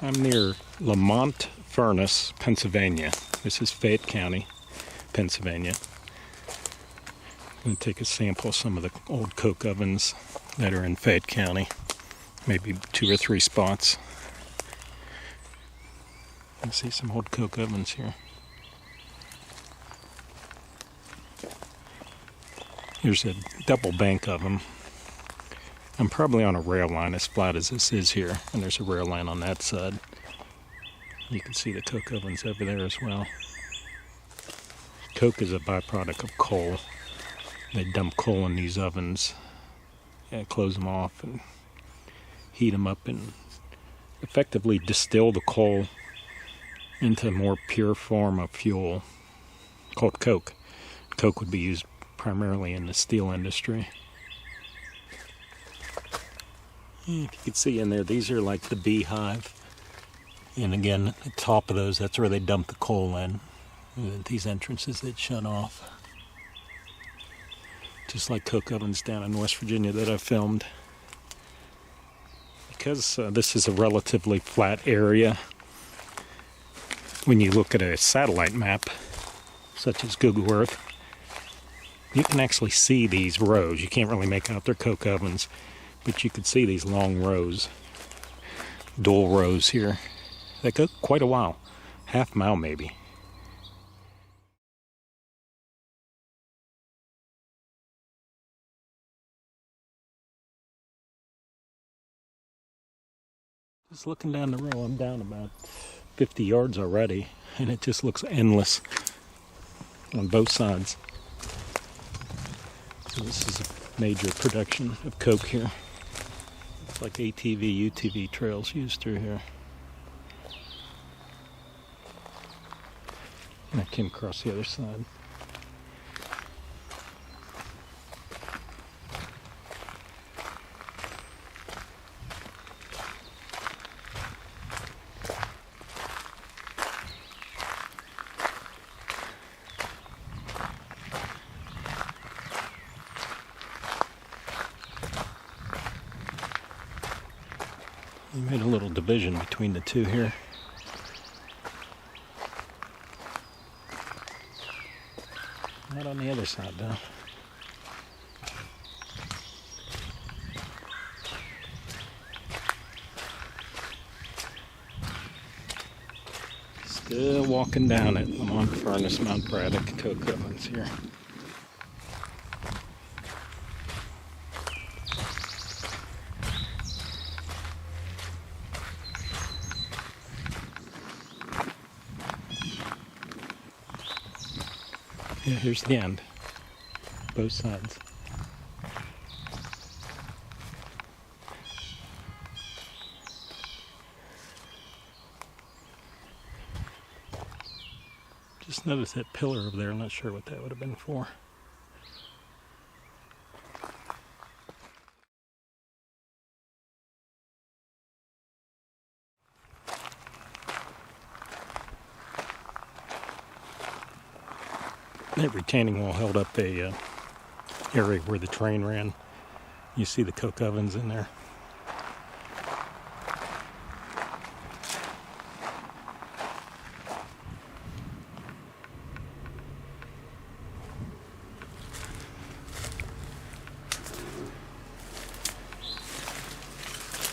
I'm near Lemont Furnace, Pennsylvania. This is Fayette County, Pennsylvania. I'm going to take a sample of some of the old coke ovens that are in Fayette County. Maybe 2 or 3 spots. You can see some old coke ovens here. Here's a double bank of them. I'm probably on a rail line as flat as this is here, and there's a rail line on that side. You can see the coke ovens over there as well. Coke is a byproduct of coal. They dump coal in these ovens and close them off and heat them up and effectively distill the coal into a more pure form of fuel called coke. Coke would be used primarily in the steel industry. If you can see in there, these are like the beehive. And again, at the top of those, that's where they dump the coal in. These entrances that shut off. Just like coke ovens down in West Virginia that I filmed. Because this is a relatively flat area, when you look at a satellite map, such as Google Earth, you can actually see these rows. You can't really make out their coke ovens, but you can see these long rows, dual rows here. They go quite a while, half mile maybe. Just looking down the row, I'm down about 50 yards already, and it just looks endless on both sides. So this is a major production of coke here. It's like ATV, UTV trails used through here. And I came across the other side. We made a little division between the two here. Not on the other side though. Still walking down it. Lemont Furnace, Mount Braddock, coke ovens here. Yeah, here's the end. Both sides. Just noticed that pillar over there. I'm not sure what that would have been for. That retaining wall held up a area where the train ran. You see the coke ovens in there.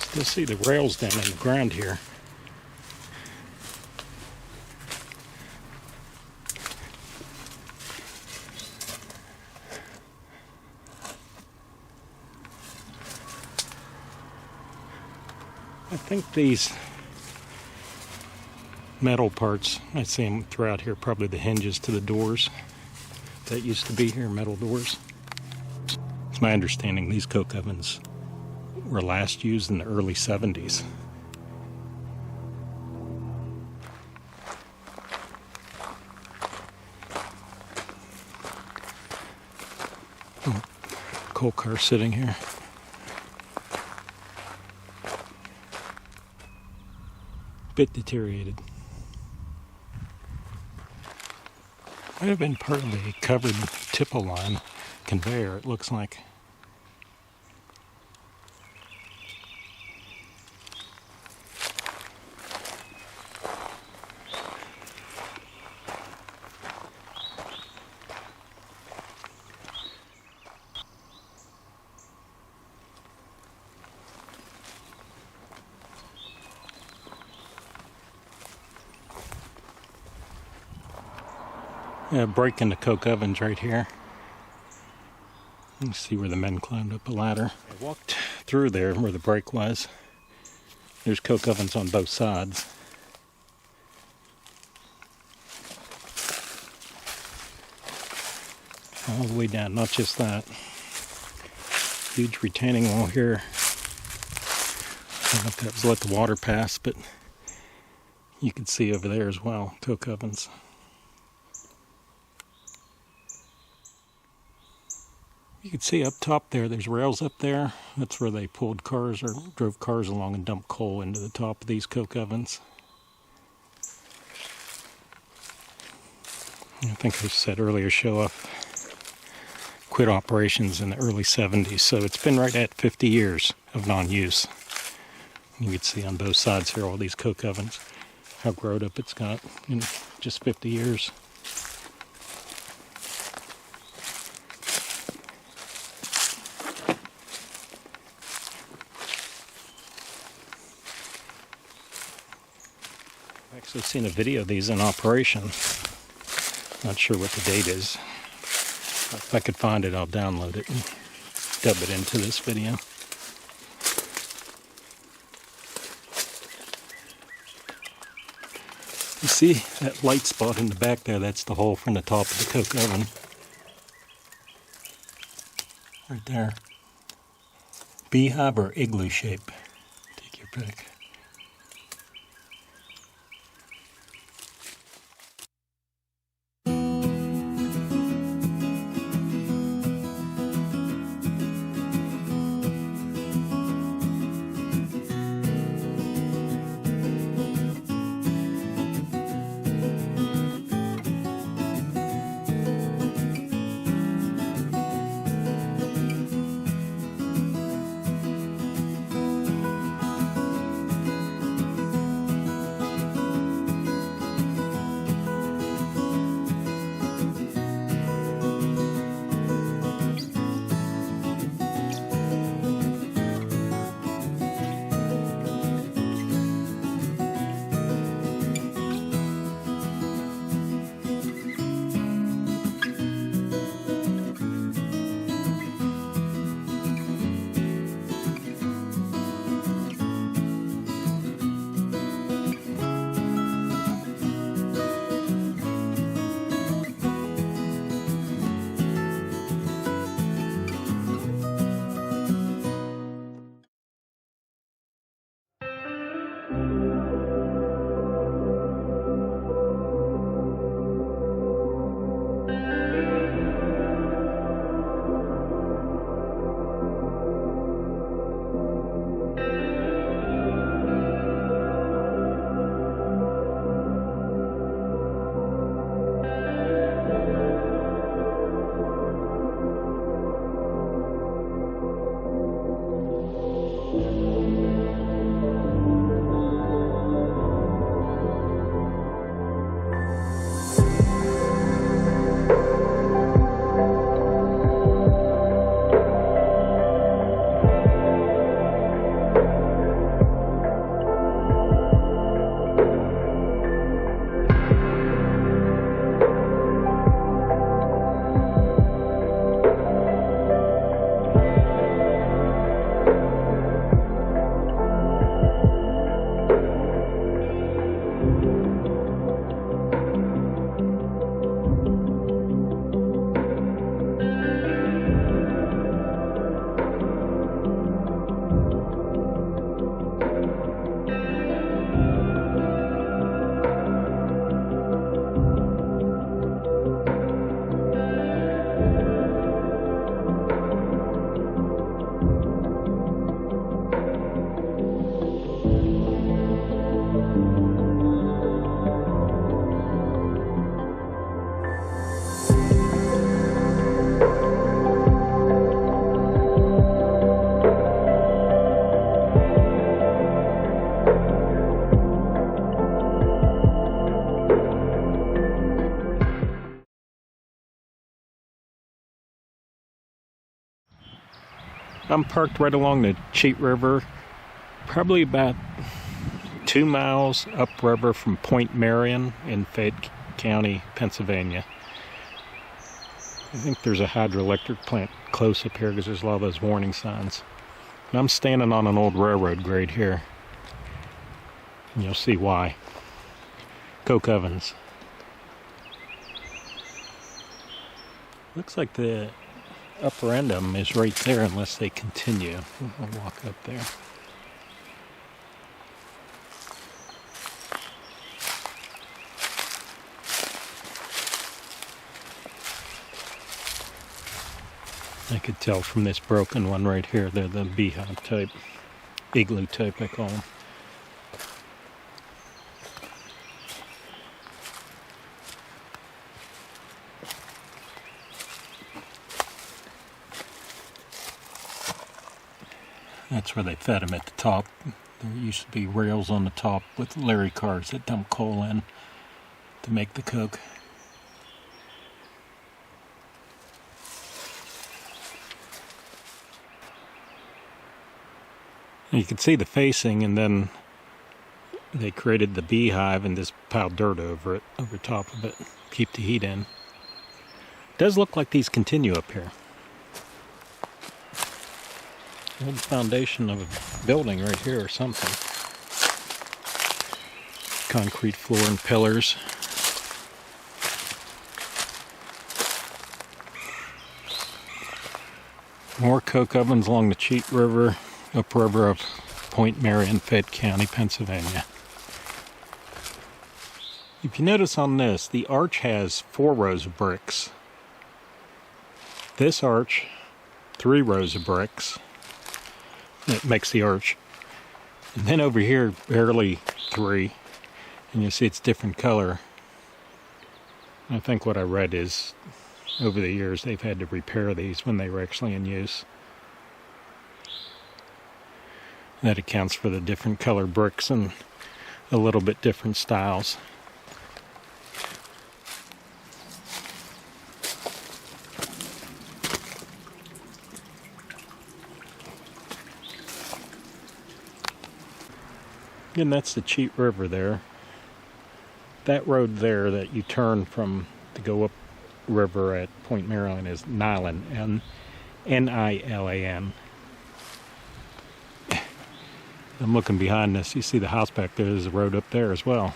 Still see the rails down on the ground here. I think these metal parts, I see them throughout here, probably the hinges to the doors that used to be here, metal doors. It's my understanding these coke ovens were last used in the early 70s. Oh, coal car sitting here. Bit deteriorated. Might have been part of a covered tipple line conveyor, it looks like. break in the coke ovens right here. You can see where the men climbed up a ladder. I walked through there where the break was. There's coke ovens on both sides. All the way down, not just that. Huge retaining wall here. I don't know if that was let the water pass, but you can see over there as well, coke ovens. You can see up top there, there's rails up there. That's where they pulled cars or drove cars along and dumped coal into the top of these coke ovens. I think I said earlier, Shoaf quit operations in the early 70s, so it's been right at 50 years of non-use. You can see on both sides here all these coke ovens, how grown up it's got in just 50 years. I've actually seen a video of these in operation. Not sure what the date is. If I could find it, I'll download it and dub it into this video. You see that light spot in the back there? That's the hole from the top of the coke oven. Right there. Beehive or igloo shape. Take your pick. I'm parked right along the Cheat River, probably about 2 miles upriver from Point Marion in Fayette County, Pennsylvania. I think there's a hydroelectric plant close up here because there's a lot of those warning signs. And I'm standing on an old railroad grade here. And you'll see why. Coke ovens. Looks like the upper end of them is right there unless they continue. I'll walk up there. I could tell from this broken one right here, they're the beehive type, igloo type I call them. That's where they fed them at the top. There used to be rails on the top with Larry cars that dump coal in to make the coke. You can see the facing, and then they created the beehive and just piled dirt over it, over top of it, keep the heat in. It does look like these continue up here. Old foundation of a building right here or something. Concrete floor and pillars. More coke ovens along the Cheat River, upriver of Point Marion, Fayette County, Pennsylvania. If you notice on this, the arch has 4 rows of bricks. This arch, 3 rows of bricks. That makes the arch. And then over here, barely 3. And you see it's different color. I think what I read is, over the years, they've had to repair these when they were actually in use. That accounts for the different color bricks and a little bit different styles. And that's the Cheat River there. That road there that you turn from to go up river at Point Marion is Nilan, N-I-L-A-N. I'm looking behind this. You see the house back there. There's a road up there as well.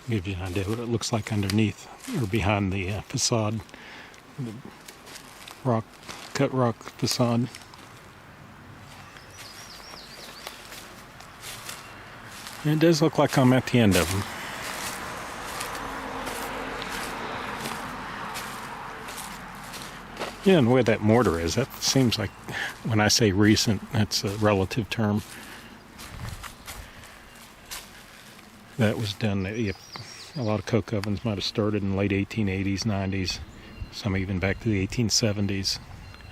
Gives you an idea what it looks like underneath or behind the facade, the cut rock facade. And it does look like I'm at the end of them. Yeah, and where that mortar is, that seems like, when I say recent, that's a relative term. That was done, a lot of coke ovens might have started in the late 1880s, 90s, some even back to the 1870s.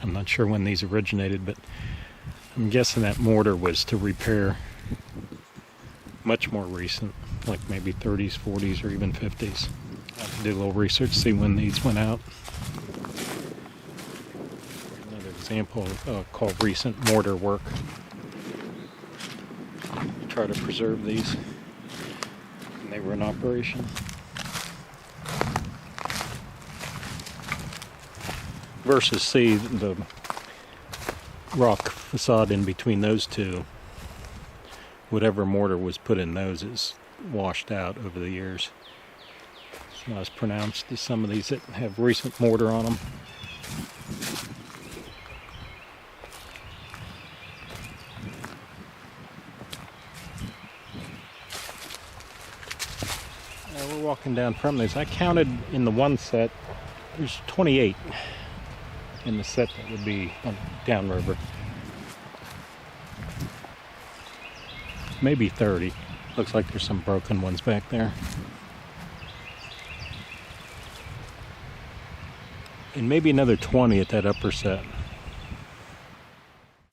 I'm not sure when these originated, but I'm guessing that mortar was to repair much more recent, like maybe 30s, 40s, or even 50s. I can do a little research to see when these went out. Example called recent mortar work. Try to preserve these when they were in operation. Versus see the rock facade in between those two. Whatever mortar was put in those is washed out over the years. It's not as pronounced as some of these that have recent mortar on them. We're walking down from this. I counted in the one set, there's 28 in the set that would be on downriver. Maybe 30. Looks like there's some broken ones back there. And maybe another 20 at that upper set.